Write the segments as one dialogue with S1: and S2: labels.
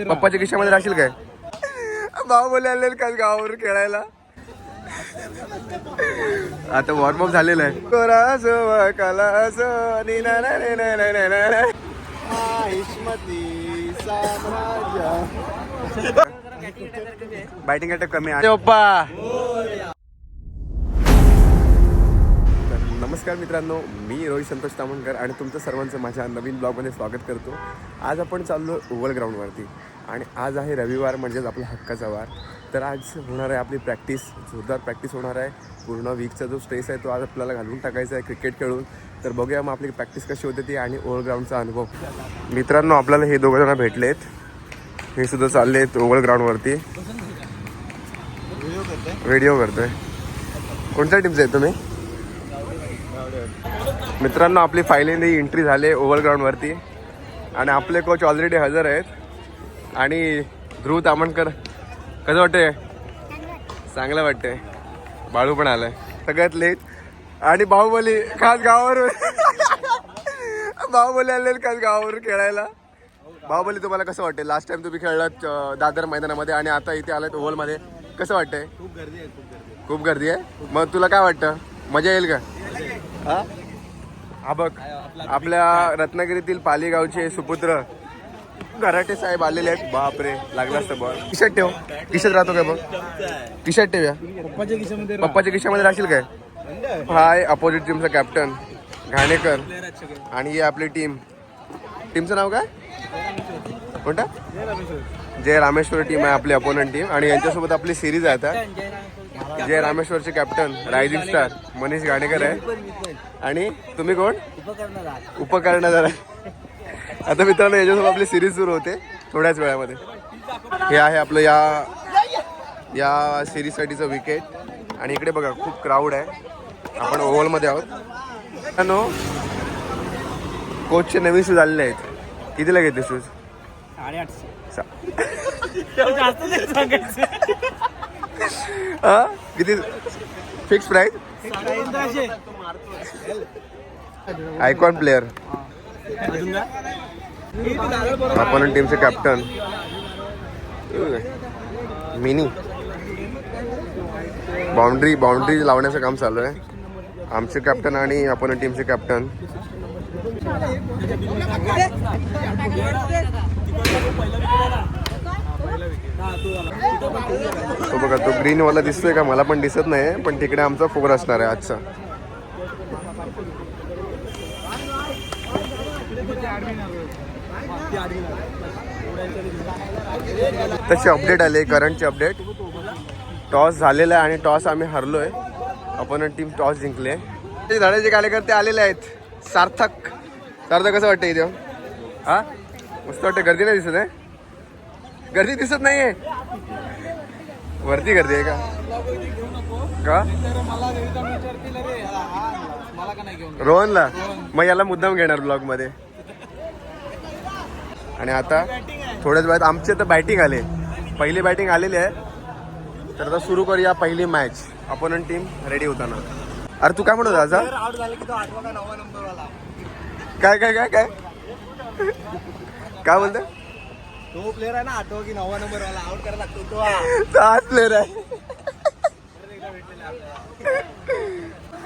S1: पप्पाच्या खिशामध्ये राहशील काय? भाऊ बोले आले का गावावर खेळायला. आता वॉर्मअप झालेलं आहे. बॅटिंग अटॅक कमी आहे पप्पा. नमस्कार मित्रांनो, मी रोहित संतोष तामणकर आणि तुमचं सर्वांचं माझ्या नवीन ब्लॉगमध्ये स्वागत करतो. आज आपण चाललो ओव्हल ग्राउंडवरती आणि आज आहे रविवार, म्हणजेच आपला हक्काचा वार. तर आज होणार आहे आपली प्रॅक्टिस, जोरदार प्रॅक्टिस होणार आहे. पूर्ण वीकचा जो स्ट्रेस आहे तो आज आपल्याला घालवून टाकायचा आहे क्रिकेट खेळून. तर बघूया मग आपली प्रॅक्टिस कशी होते ती आणि ओव्हल ग्राउंडचा अनुभव. मित्रांनो, आपल्याला हे दोघं जण भेटलेत, हे सुद्धा चालले आहेत ओव्हल ग्राउंडवरती. व्हिडिओ करतोय. कोणत्या टीमचे आहे तुम्ही? मित्रांनो, आपली फायनली एंट्री झाली ओव्हल ग्राउंडवरती आणि आपले कोच ऑलरेडी हजर आहेत. आणि ध्रुव तामणकर, कसं वाटतंय? चांगलं वाटतंय. बाळू पण आलाय सगळ्यात लेट. आणि बाहुबली खास गावावरून बाहुबली आले खास गावावरून खेळायला. बाहुबली, तुम्हाला कसं वाटतंय? लास्ट टाइम तुम्ही खेळलात दादर मैदानामध्ये आणि आता इथे आलात ओव्हलमध्ये, कसं वाटतंय?
S2: खूप गर्दी आहे,
S1: खूप गर्दी आहे. मग तुला काय वाटतं, मजा येईल का? हा बघ, आपल्या रत्नागिरीतील पालीगावचे सुपुत्र घराटे साहेब आलेले आहेत. बापरे, लागला असतं बॉल. टी शर्ट ठेव. टी शर्ट राहतो काय बघ? टी शर्ट ठेवूया. पप्पाच्या खिशामध्ये राहशील काय? हाय अपोजिट टीमचा कॅप्टन घाणेकर आणि ही आपली टीमचं नाव काय? कोणता? जय रामेश्वर टीम आहे आपली अपोनंट टीम. आणि यांच्यासोबत आपली सिरीज आहे आता. जय रामेश्वरचे captain rising star Manish Ghanekar आहे. आणि तुम्ही कोण? उपकर्णधार आहे. आता मित्रांनो, याच्यासोबत आपली सिरीज सुरू होते थोड्याच वेळामध्ये. हे आहे आपलं या सिरीजसाठीचं विकेट. आणि इकडे बघा, खूप क्राऊड आहे. आपण ओव्हलमध्ये आहोत. मित्रांनो, कोचचे नवीन शूज आलेले आहेत. कितीला घेते शूज? 850. हा, किती फिक्स प्राइस? Icon player. आपण टीमचे कॅप्टन मिनी. बाउंड्री लावण्याचं काम चालू आहे. आमचे कॅप्टन आणि आपण टीमचे कॅप्टन. तो बघा, तो ग्रीन वाला दिसतोय का? मला पण दिसत नाही, पण तिकडे आमचा फोर असणार आहे आजचा. त्याचे अपडेट आले, करंटचे अपडेट. टॉस झालेला आहे आणि टॉस आम्ही हरलोय. आपण टीम टॉस जिंकले. ते धड्याचे कार्यकर्ते आलेले आहेत. सार्थक कसं वाटतं इथे? हा, मस्त वाटतं. गर्दी नाही दिसत आहे? गर्दी दिसत नाहीये. वरती गर्दी आहे का? रोहनला? मग याला मुद्दाम घेणार ब्लॉग मध्ये. आणि आता थोड्याच वेळात आमचे तर बॅटिंग आले. पहिली बॅटिंग आलेली आहे. तर आता सुरू करूया पहिली मॅच. अपोनंट टीम रेडी होताना. अरे तू काय म्हणत होता? काय काय काय काय काय बोलतोय?
S2: तो प्लेअर आहे ना, 8 की 9 नंबर वाला आउट करायला लागतो तो.
S1: हाच प्लेअर आहे.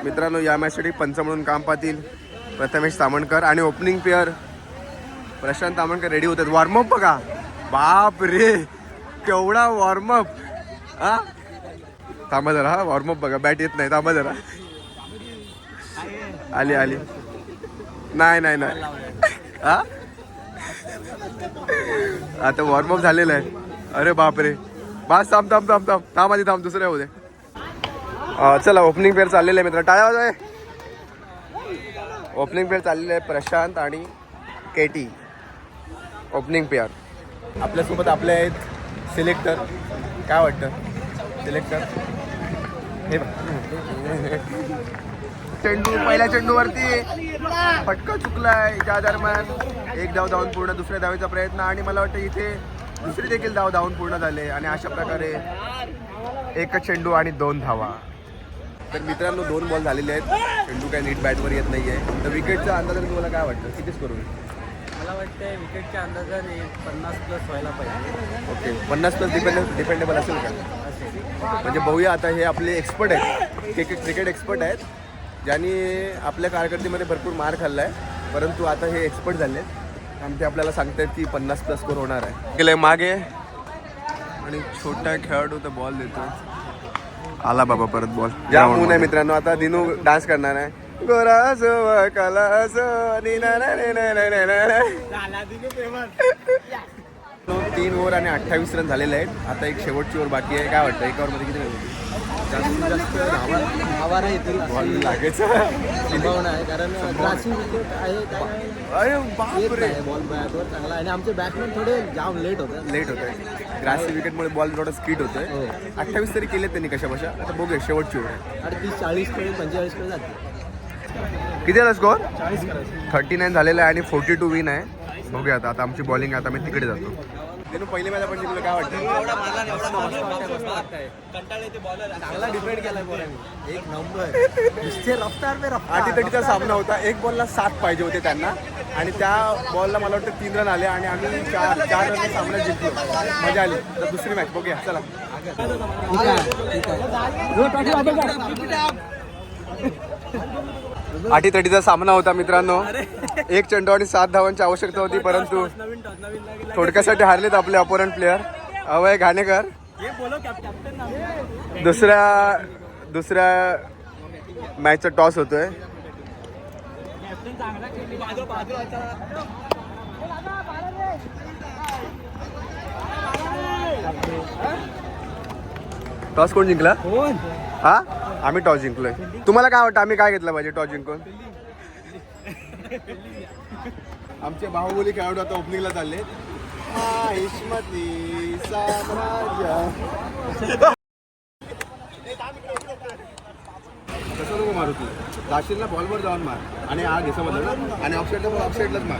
S1: मित्रांनो, या मॅचसाठी पंच म्हणून काम पाहतील प्रथमेश तामणकर आणि opening pair Prashant Tamankar ready होतात. वॉर्मअप बघा, बाप रे केवढा वॉर्मअप. हा, थांबा जरा. हा, वॉर्मअप बघा. बॅट येत नाही, थांबा जरा. आली नाही. हा, आता वॉर्मअप झालेलं आहे. अरे बापरे, बस थांब आधी थांब, दुसऱ्या होऊ दे. चला, ओपनिंग पेअर चाललेलं आहे मित्र. टाळ्या वाजवा. ओपनिंग पेअर चाललेलं आहे प्रशांत आणि केटी. Opening pair. आपल्यासोबत आपले आहेत सिलेक्टर. काय वाटतं सिलेक्टर? हे चेंडू, पहिल्या चेंडूवरती फटका चुकलाय. त्या दरम्यान एक धाव धावून पूर्ण, दुसऱ्या धावेचा प्रयत्न आणि मला वाटतं इथे दुसरी देखील धाव धावून पूर्ण झाले. आणि अशा प्रकारे एकच चेंडू आणि 2 धावा. तर मित्रांनो, 2 बॉल झालेले आहेत. चेंडू काय नीट बॅटवर येत नाहीये. तर विकेटच्या अंदाजाने तुम्हाला काय वाटतं, किती स्कोर होईल?
S2: मला वाटतं विकेटच्या अंदाजाने 50+ व्हायला पाहिजे.
S1: ओके 50+ डिपेंडेबल असेल का? म्हणजे बघूया आता. हे आपले एक्सपर्ट आहेत, क्रिकेट एक्सपर्ट आहेत, ज्यांनी आपल्या कारकिर्दीमध्ये भरपूर मार खाल्ला आहे, परंतु आता हे एक्सपर्ट झाले आहेत आणि ते आपल्याला सांगतात की 50+ स्कोर होणार आहे. गेले मागे आणि छोटा खेळाडू तर बॉल देतो. आला बाबा परत बॉल. जाम ऊन आहे मित्रांनो. आता दिनू डान्स करणार आहे. गोरा सो काला सो नी ना ना ना ना ना ना ना. 3 ओव्हर आणि 28 रन झालेले आहेत. आता एक शेवटची ओव्हर बाकी आहे. काय वाटतं एका ओव्हरमध्ये किती रन होतील?
S2: जास्तीत जास्त हवा नाही तरी
S1: बॉल लागायचा
S2: संभावना आहे, कारण ड्रासिंग विकेट आहे.
S1: अरे बापरे.
S2: बॉल बॅटवर चांगला आणि आमचे बॅट्समॅन थोडे जाम लेट होत
S1: आहे. ग्रासी विकेटमुळे बॉल थोडा स्पीड होतोय. 28 तरी केले त्यांनी कशा बशा. आता बघूया शेवटची ओव्हर आहे.
S2: 38, 40 कडे 45 कडे जाते.
S1: किती झाला स्कोअर?
S2: 40 करायचे.
S1: 39 झालेला आहे आणि 42 विन आहे. बघूया आता. आता आमची बॉलिंग. आता मी तिकडे जातो. तिने पहिली मॅच आपण जिंकलो. काय वाटतं?
S2: चांगला डिफेंड केला पोरांनी. एक नंबर. नुसते रफ्तार पे रफ्तार.
S1: 30-30चा सामना होता. एक बॉलला 7 पाहिजे होते त्यांना आणि त्या बॉलला मला वाटतं 3 रन आले आणि आम्ही 4 रनने सामना जिंकलो. मजा आली. तर दुसरी मॅच बघूया. चला. 30-30चा सामना होता मित्रांनो. एक चेंडू आणि 7 धावांची आवश्यकता होती, परंतु थोडक्यासाठी हारलेत आपले अपोनंट प्लेयर. अभय घाणेकर दुसऱ्या मॅचचा टॉस होतोय. टॉस कोण जिंकला? हा आम्ही टॉस जिंकलोय. तुम्हाला काय वाटतं आम्ही काय घेतलं पाहिजे टॉस जिंकून? आमचे बाहुबली खेळाडू आता ओपनिंगला चालले. हिशमती साम्राज्य. कसं नको मारू तू. राशीलला बॉलवर जाऊन मार आणि हा घे समजलं ना. आणि ऑफसाईडला बॉल ऑफसाईडलाच मार.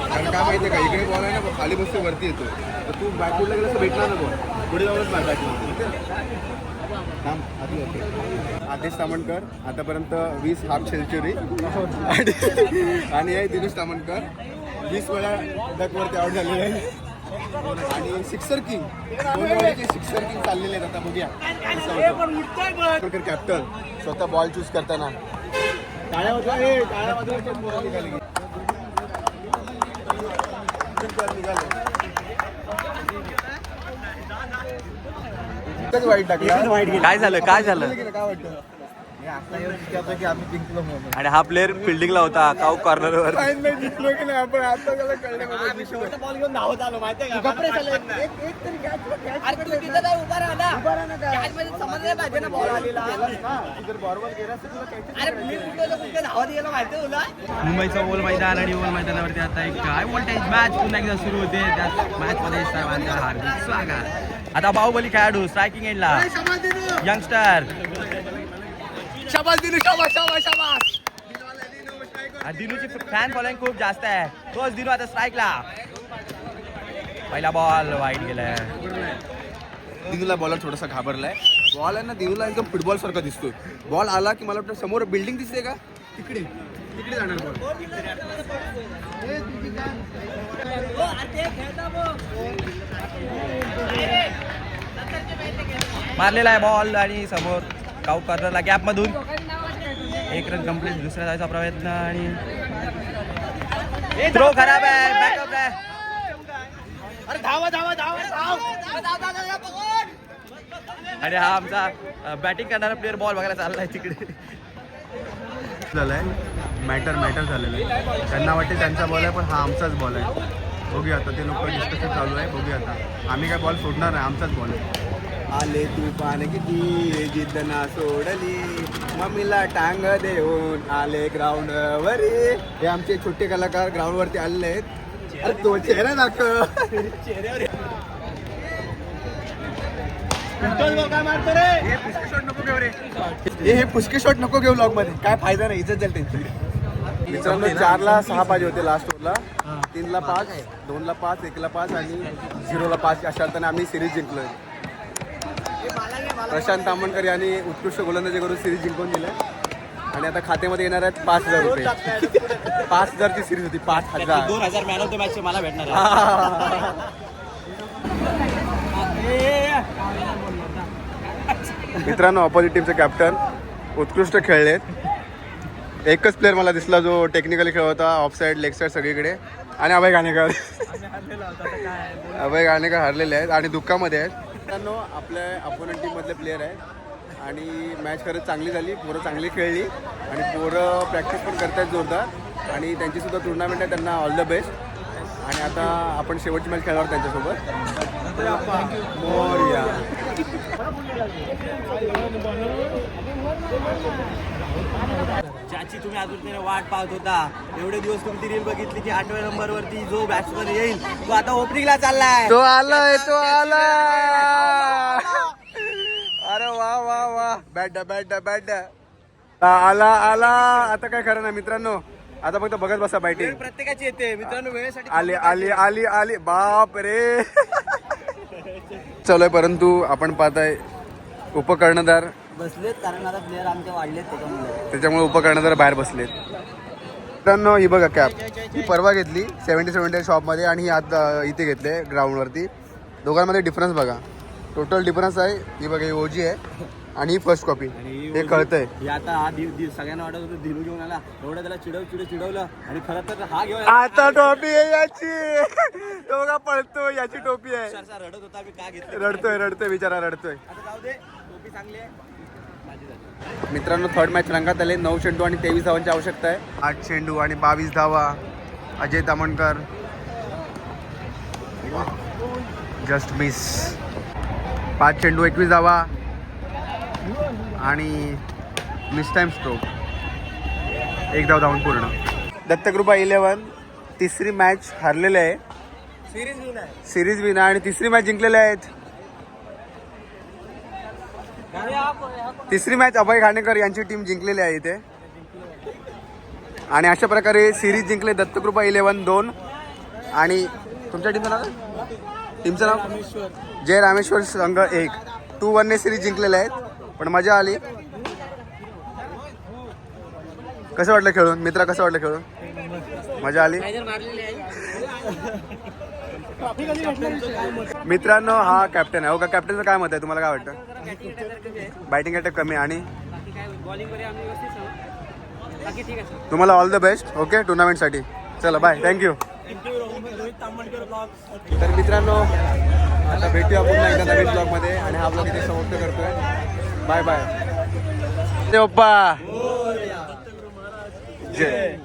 S1: कारण काय माहिती आहे का, इकडे बॉल आहे ना खाली बसतो वरती येतो, तर तू बॅकवूडला गेला तर भेटणार ना बॉल. पुढे जाऊनच मार बॅकवूड. आदेश तामणकर आतापर्यंत 20 हाफ सेंचुरी आणि दिनेश तामणकर 20 वेळा डकवरती आउट झालेले आहे आणि सिक्सर किंग 2 वेळाचे सिक्सर किंग चाललेले आहेत. आता बघूया कॅप्टन स्वतः बॉल चूज करताना टाळ्या होत्या. वाईट टाकलं.
S2: काय झालं
S1: काय वाटतं?
S2: आणि हा प्लेअर फिल्डिंगला होता काऊ कॉर्नरवर.
S1: जिंकलो की नाही आपण आता त्याला कळलं.
S2: बॉल घेऊन धावत आलो माहितीये का.
S3: मुंबईचं ओल मैदान आणि ओल मैदानावरती आता एक हाय व्होल्टेज मॅच पुन्हा एकदा सुरू होते. त्या मॅचमध्ये सर्वांचं हार्दिक स्वागत. आता बाहुबली खेळाडू स्ट्रायकिंग एंडला यंगस्टर दिनूची फॅन फॉलोइंग खूप जास्त आहे. तोच दिनू आता स्ट्राईकला. पहिला बॉल वाईट गेलाय.
S1: दिनूला बॉलर थोडासा घाबरलाय. बॉल आहे ना दिनूला एकदम फुटबॉल सारखा दिसतोय. बॉल आला की मला वाटतं समोर बिल्डिंग दिसते का, तिकडे जाणार बॉल.
S3: मारलेला आहे बॉल आणि समोर काऊ कॉर्नरला गॅप मधून 1 रन कंप्लीट. दुसऱ्या जायचा प्रयत्न आणि थ्रो खराब आहे. बॅकअप आहे. आणि हा आमचा बॅटिंग करणारा प्लेअर बॉल बघायला चाललाय तिकडे.
S1: झालाय मॅटर झालेलं आहे. त्यांना वाटते त्यांचा बॉल आहे पण हा आमचाच बॉल आहे. बघूया आता. ते लोक डिस्कशन चालू आहे. बघूया आता. आम्ही काय बॉल सोडणार नाही. आमचाच बॉल आहे. आले तू पान किती जिद्द ना सोडली मम्मीला टांग देऊन आले ग्राउंड वरी. हे आमचे छोटे कलाकार ग्राउंड वरती आलेले आहेत. अरे तो चेहरा दाखव. हे पुष्के शॉट नको घेऊ लॉग मध्ये. काय फायदा नाही. इज्जत जाईल त्यांची. मित्रांनो 4ला 6 पाहिजे होते लास्ट ओव्हरला. 3ला 5, 2ला 5, 1ला 5 आणि 0ला 5 अशा अर्थाने आम्ही सिरीज जिंकलोय. प्रशांत तामणकर यांनी उत्कृष्ट गोलंदाजी करून सिरीज जिंकून दिलं. आणि आता खात्यामध्ये येणार आहेत 5,000 रुपये. 5,000ची सिरीज होती, 5,000.
S3: 2,000 मॅन ऑफ द मॅच मला भेटणार आहे.
S1: मित्रांनो, ऑपोजिट टीमचे कॅप्टन उत्कृष्ट खेळलेत. एकच प्लेअर मला दिसला जो टेक्निकली खेळ होता, ऑफ साईड, लेग साईड सगळीकडे. आणि अभय गाणेकर हारलेले आहेत आणि दुःखामध्ये आहेत. मित्रांनो, आपल्या अपोनंट टीममधले प्लेअर आहेत आणि मॅच खरंच चांगली झाली. पोरं चांगली खेळली आणि पोरं प्रॅक्टिस पण करतायत जोरदार आणि त्यांचीसुद्धा टुर्नामेंट आहे. त्यांना ऑल द बेस्ट. आणि आता आपण शेवटची मॅच खेळणार त्यांच्यासोबत. मोरया.
S3: ज्याची तुम्ही आतुरतेने वाट पाहत होता, एवढे दिवस तुमची रील बघितली की 8व्या नंबरवरती जो बॅट्समन येईल तो आता ओपनिंगला चाललाय.
S1: तो आलाय. अरे वा वा वा. बॅट आला. आता काय खरं नाही मित्रांनो. आता फक्त बघत बसा बॅटिंग.
S3: प्रत्येकाची येते मित्रांनो, वेळेसाठी
S1: आली. बाप रे. चलोय, परंतु आपण पाहताय उपकर्णधार
S2: बसलेत कारण आता प्लेअर आमचे वाढलेत
S1: त्याच्यामुळे उपकर्णधार बाहेर बसलेत. मित्रांनो, ही बघा कॅप. ही परवा घेतली 70 शॉपमध्ये आणि ही आता इथे घेतले ग्राउंडवरती. दोघांमध्ये डिफरन्स बघा. टोटल डिफरन्स आहे. ही बघा, ही ओजी आहे आणि ही फर्स्ट कॉपी. हे कळतंय.
S3: हे आता हा सगळ्यांना वाटत होतं दिलू घेऊन आला, एवढं त्याला चिडवलं आणि खरं तर हा घेऊन
S1: आता टोपी आहे याची. तो का पळतो, याची टोपी आहे.
S3: रडत होता, मी का घेतलं.
S1: रडतोय बिचारा रडतोय.
S3: आता जाऊ दे, टोपी चांगली आहे.
S1: मित्रांनो, थर्ड मॅच रंगात आले. 9 चेंडू आणि 23 धावांची आवश्यकता आहे. 8 चेंडू आणि 22 धावा. Ajay Tamankar just miss. 5 चेंडू 21 धावा आणि मिस टाइम स्ट्रोक. 1 धाव धावून पूर्ण. दत्तकृपा 11 तिसरी मॅच हारलेले आहे. सिरीज विन आणि तिसरी मॅच जिंकलेले आहेत. तिसरी मॅच अभय घाणेकर यांची टीम जिंकलेली आहे इथे. आणि अशा प्रकारे सिरीज जिंकले दत्तकृपा 11-2. आणि तुमच्या टीमचं नाव? टीमचं नाव जय रामेश्वर संघ 1. 2-1 ने सिरीज जिंकलेले आहेत. पण मजा आली. कसं वाटलं खेळून मित्रा? कसं वाटलं खेळून? मजा आली मित्रांनो. हा कॅप्टन आहे. हो का? कॅप्टनचं काय मत आहे? तुम्हाला काय वाटतं? बॅटिंग अटॅक कमी आणि तुम्हाला ऑल द बेस्ट. ओके, टुर्नामेंटसाठी. चला बाय, थँक्यू. तर मित्रांनो, आता भेटूया पुन्हा एकदा नवीन ब्लॉगमध्ये आणि हा ब्लॉग इथे समाप्त करतोय. Bye bye. ओप्पा जय.